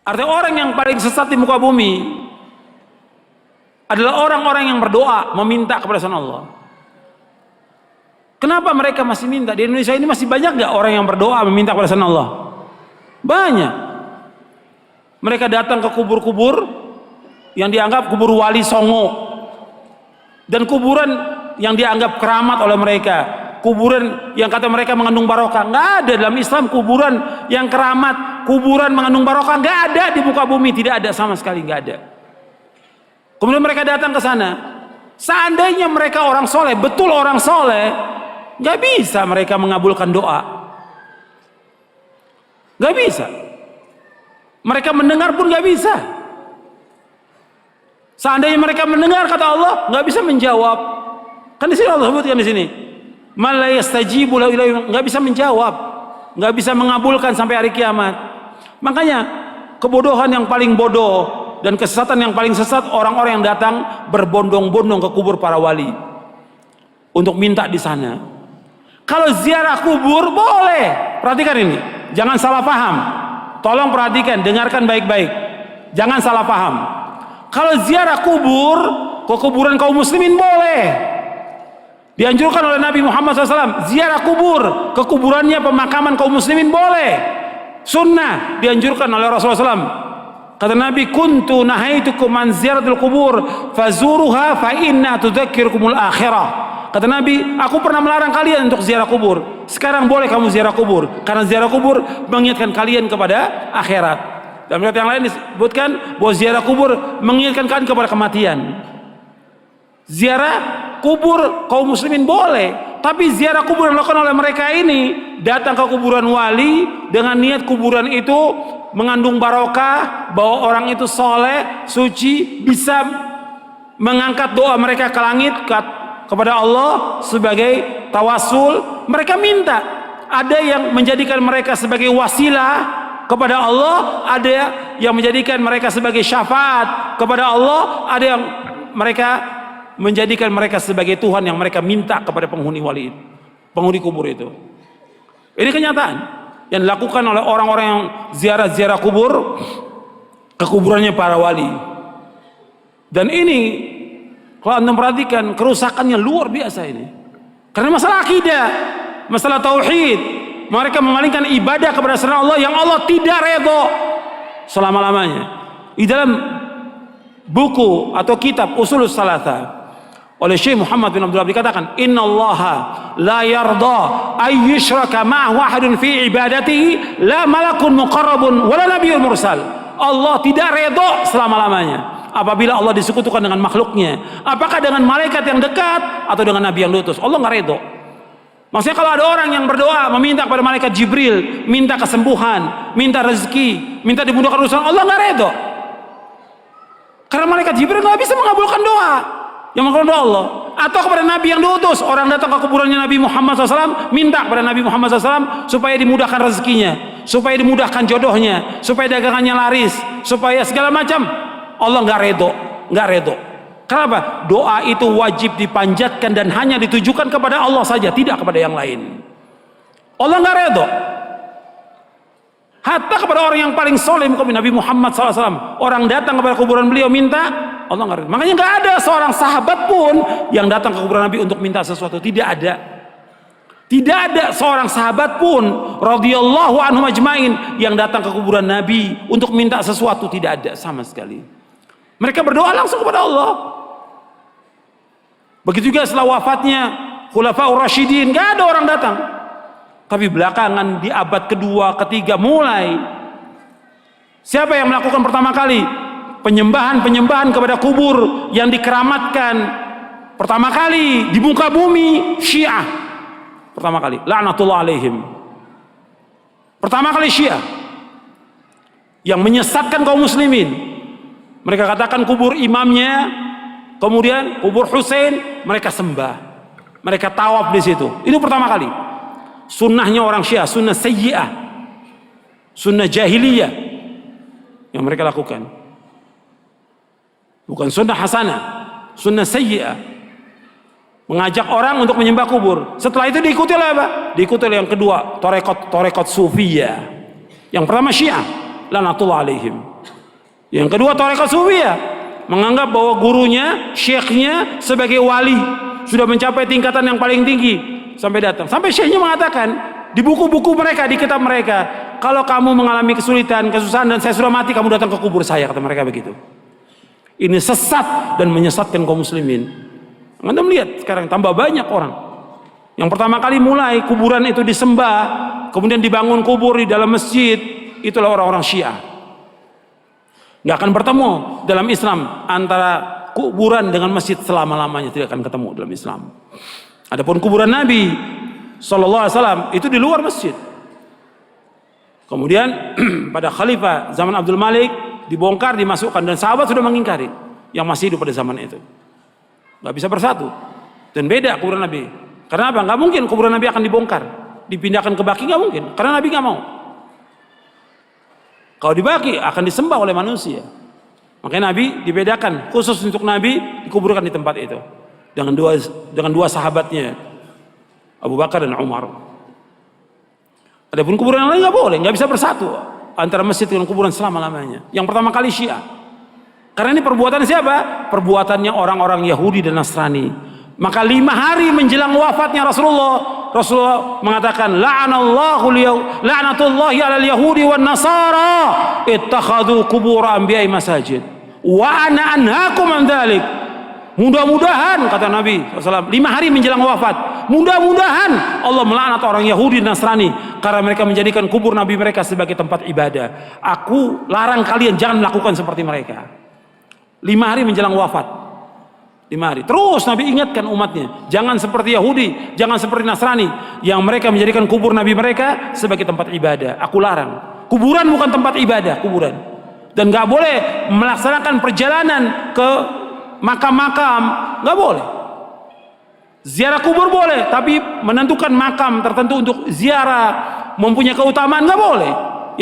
Artinya orang yang paling sesat di muka bumi adalah orang-orang yang berdoa meminta kepada selain Allah. Kenapa mereka masih minta? Di Indonesia ini masih banyak nggak orang yang berdoa meminta kepada selain Allah? Banyak. Mereka datang ke kubur-kubur yang dianggap kubur wali songo dan kuburan yang dianggap keramat oleh mereka, kuburan yang kata mereka mengandung barokah. Nggak ada dalam Islam kuburan yang keramat, kuburan mengandung barokah, nggak ada di muka bumi, tidak ada sama sekali, nggak ada. Kemudian mereka datang ke sana. Seandainya mereka orang soleh, betul orang soleh, nggak bisa mereka mengabulkan doa, nggak bisa. Mereka mendengar pun nggak bisa. Seandainya mereka mendengar kata Allah, nggak bisa menjawab. Kan di sini Allah sebutkan di sini, "Man la yastajibu lahu ilaihi", nggak bisa menjawab, nggak bisa mengabulkan sampai hari kiamat. Makanya kebodohan yang paling bodoh dan kesesatan yang paling sesat orang-orang yang datang berbondong-bondong ke kubur para wali untuk minta di sana. Kalau ziarah kubur boleh, perhatikan ini, jangan salah paham. Tolong perhatikan, dengarkan baik-baik, jangan salah paham. Kalau ziarah kubur ke kuburan kaum muslimin boleh, dianjurkan oleh Nabi Muhammad SAW. Ziarah kubur ke kuburannya pemakaman kaum muslimin boleh, sunnah, dianjurkan oleh Rasulullah SAW. Kata Nabi, kuntu nahaitukum an ziyaratul kubur fazuruha fa inna tudzakirukumul akhirah. Kata Nabi, aku pernah melarang kalian untuk ziarah kubur, sekarang boleh kamu ziarah kubur, karena ziarah kubur mengingatkan kalian kepada akhirat. Dalam riwayat yang lain disebutkan bahwa ziarah kubur mengingatkan kalian kepada kematian. Ziarah kubur kaum muslimin boleh, tapi ziarah kubur yang dilakukan oleh mereka ini, datang ke kuburan wali dengan niat kuburan itu mengandung barokah, bahwa orang itu soleh, suci, bisa mengangkat doa mereka ke langit kepada Allah sebagai tawasul. Mereka minta, ada yang menjadikan mereka sebagai wasilah kepada Allah, ada yang menjadikan mereka sebagai syafaat kepada Allah, ada yang mereka menjadikan mereka sebagai Tuhan yang mereka minta kepada penghuni wali, penghuni kubur itu. Ini kenyataan yang dilakukan oleh orang-orang yang ziarah-ziarah kubur ke kuburannya para wali. Dan ini kalau anda perhatikan kerusakannya luar biasa ini, karena masalah akidah, masalah tauhid. Mereka memalingkan ibadah kepada selain Allah yang Allah tidak redho selama-lamanya. Di dalam buku atau kitab Ushulus Tsalatsa oleh Syekh Muhammad bin Abdul Wahhab dikatakan, innallaha la yarda ay yushraka ma'ahu ahadun fi ibadatihi, la malakun muqarrabun wala nabiyyun mursal. Allah tidak redho selama-lamanya apabila Allah disekutukan dengan makhluknya, apakah dengan malaikat yang dekat atau dengan nabi yang diutus. Allah nggak redho. Maksudnya kalau ada orang yang berdoa meminta kepada malaikat Jibril, minta kesembuhan, minta rezeki, minta dimudahkan urusan, Allah nggak redho. Karena malaikat Jibril nggak bisa mengabulkan doa yang mengabulkan doa Allah. Atau kepada nabi yang diutus, orang datang ke kuburannya Nabi Muhammad SAW, minta kepada Nabi Muhammad SAW supaya dimudahkan rezekinya, supaya dimudahkan jodohnya, supaya dagangannya laris, supaya segala macam. Allah nggak redho, nggak redho. Kenapa? Doa itu wajib dipanjatkan dan hanya ditujukan kepada Allah saja, tidak kepada yang lain. Allah nggak redho. Hatta kepada orang yang paling soleh, Nabi Muhammad SAW, orang datang kepada kuburan beliau minta, Allah nggak redho. Makanya nggak ada seorang sahabat pun yang datang ke kuburan Nabi untuk minta sesuatu, tidak ada. Tidak ada seorang sahabat pun radhiyallahu anhum ajmain yang datang ke kuburan Nabi untuk minta sesuatu, tidak ada sama sekali. Mereka berdoa langsung kepada Allah. Begitu juga setelah wafatnya Khulafaur Rasyidin, nggak ada orang datang. Tapi belakangan di abad kedua, ketiga mulai, siapa yang melakukan pertama kali penyembahan kepada kubur yang dikeramatkan pertama kali di muka bumi? Syiah. Pertama kali, laknatullah alaihim. Pertama kali Syiah yang menyesatkan kaum muslimin. Mereka katakan kubur imamnya, kemudian kubur Husain mereka sembah, mereka tawaf di situ. Itu pertama kali. Sunnahnya orang Syiah, sunnah sayyi'ah, sunnah jahiliyah yang mereka lakukan. Bukan sunnah hasanah, sunnah sayyi'ah. Mengajak orang untuk menyembah kubur. Setelah itu diikuti oleh apa? Diikuti oleh yang kedua, torekot sufiyah. Yang pertama Syiah, laknatullah alaihim. Yang kedua, tarekat sufiyah menganggap bahwa gurunya, syekhnya sebagai wali, sudah mencapai tingkatan yang paling tinggi sampai datang. Sampai syekhnya mengatakan di buku-buku mereka, di kitab mereka, kalau kamu mengalami kesulitan, kesusahan dan saya sudah mati, kamu datang ke kubur saya, kata mereka begitu. Ini sesat dan menyesatkan kaum muslimin. Anda melihat sekarang tambah banyak orang yang pertama kali mulai kuburan itu disembah, kemudian dibangun kubur di dalam masjid, itulah orang-orang Syiah. Nggak akan bertemu dalam Islam antara kuburan dengan masjid selama-lamanya, tidak akan ketemu dalam Islam. Adapun kuburan Nabi SAW itu di luar masjid. Kemudian pada khalifah zaman Abdul Malik dibongkar, dimasukkan, dan sahabat sudah mengingkari yang masih hidup pada zaman itu. Nggak bisa bersatu dan beda kuburan Nabi. Karena apa? Nggak mungkin kuburan Nabi akan dibongkar, dipindahkan ke Baqi, nggak mungkin. Karena Nabi nggak mau. Kalau di Baqi akan disembah oleh manusia. Makanya Nabi dibedakan khusus untuk Nabi, dikuburkan di tempat itu dengan dua sahabatnya, Abu Bakar dan Umar. Adapun kuburan yang lain nggak boleh, nggak bisa bersatu antara masjid dengan kuburan selama-lamanya. Yang pertama kali Syiah. Karena ini perbuatan siapa? Perbuatannya orang-orang Yahudi dan Nasrani. Maka 5 hari menjelang wafatnya Rasulullah mengatakan, la'natullahi 'alal yahudi wan nasara ittakhadhu qubur anbiya'i masajid wa ana anhaakum an dzalik. Mudah-mudahan, kata Nabi SAW, 5 hari menjelang wafat, mudah-mudahan Allah melaknat orang Yahudi dan Nasrani karena mereka menjadikan kubur Nabi mereka sebagai tempat ibadah. Aku larang kalian jangan melakukan seperti mereka. 5 hari menjelang wafat, 5 hari. Terus Nabi ingatkan umatnya, jangan seperti Yahudi, jangan seperti Nasrani yang mereka menjadikan kubur Nabi mereka sebagai tempat ibadah. Aku larang. Kuburan bukan tempat ibadah, kuburan. Dan gak boleh melaksanakan perjalanan ke makam-makam, gak boleh. Ziarah kubur boleh, tapi menentukan makam tertentu untuk ziarah mempunyai keutamaan gak boleh.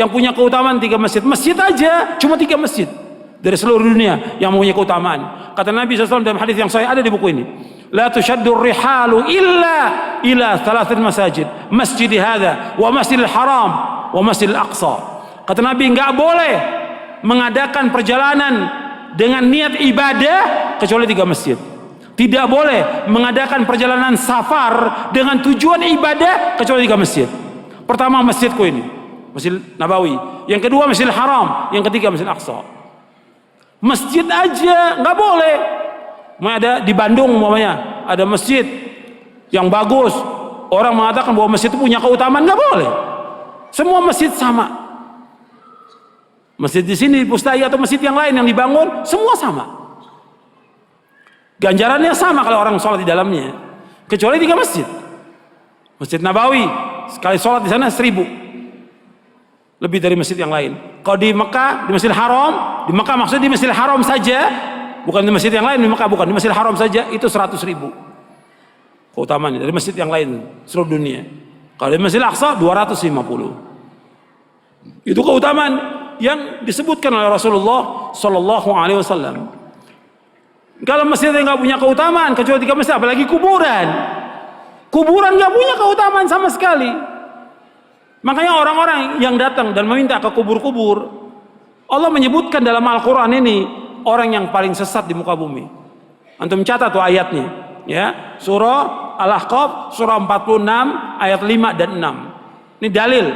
Yang punya keutamaan 3 masjid, masjid aja cuma 3 masjid dari seluruh dunia yang mempunyai keutamaan. Kata Nabi SAW dalam hadis yang sahih, ada di buku ini, la tushaddur rihalu illa ila 3 masajid, masjid hadza wa masjidil haram wa masjidil aqsa. Kata Nabi, nggak boleh mengadakan perjalanan dengan niat ibadah kecuali 3 masjid. Tidak boleh mengadakan perjalanan safar dengan tujuan ibadah kecuali 3 masjid. Pertama masjidku ini, Masjid Nabawi. Yang kedua Masjidil Haram. Yang ketiga Masjid Aqsa. Masjid aja nggak boleh. Ada di Bandung umpamanya ada masjid yang bagus, orang mengatakan bahwa masjid itu punya keutamaan, nggak boleh. Semua masjid sama. Masjid di sini di Pustai atau masjid yang lain yang dibangun semua sama. Ganjarannya sama kalau orang sholat di dalamnya, kecuali 3 masjid. Masjid Nabawi sekali sholat di sana 1000 lebih dari masjid yang lain. Kalau di Mekah, di Masjidil Haram, di Mekah maksudnya di Masjidil Haram saja, bukan di masjid yang lain. Di Mekah bukan, di Masjidil Haram saja itu 100.000 keutamaannya dari masjid yang lain seluruh dunia. Kalau di Masjidil Aqsa 250. Itu keutamaan yang disebutkan oleh Rasulullah Sallallahu Alaihi Wasallam. Kalau masjid yang nggak punya keutamaan kecuali 3 masjid, apalagi kuburan. Kuburan nggak punya keutamaan sama sekali. Makanya orang-orang yang datang dan meminta ke kubur-kubur, Allah menyebutkan dalam Al-Quran ini orang yang paling sesat di muka bumi. Antum catat tuh ayatnya, ya, surah Al-Ahqaf surah 46 ayat 5 dan 6. Ini dalil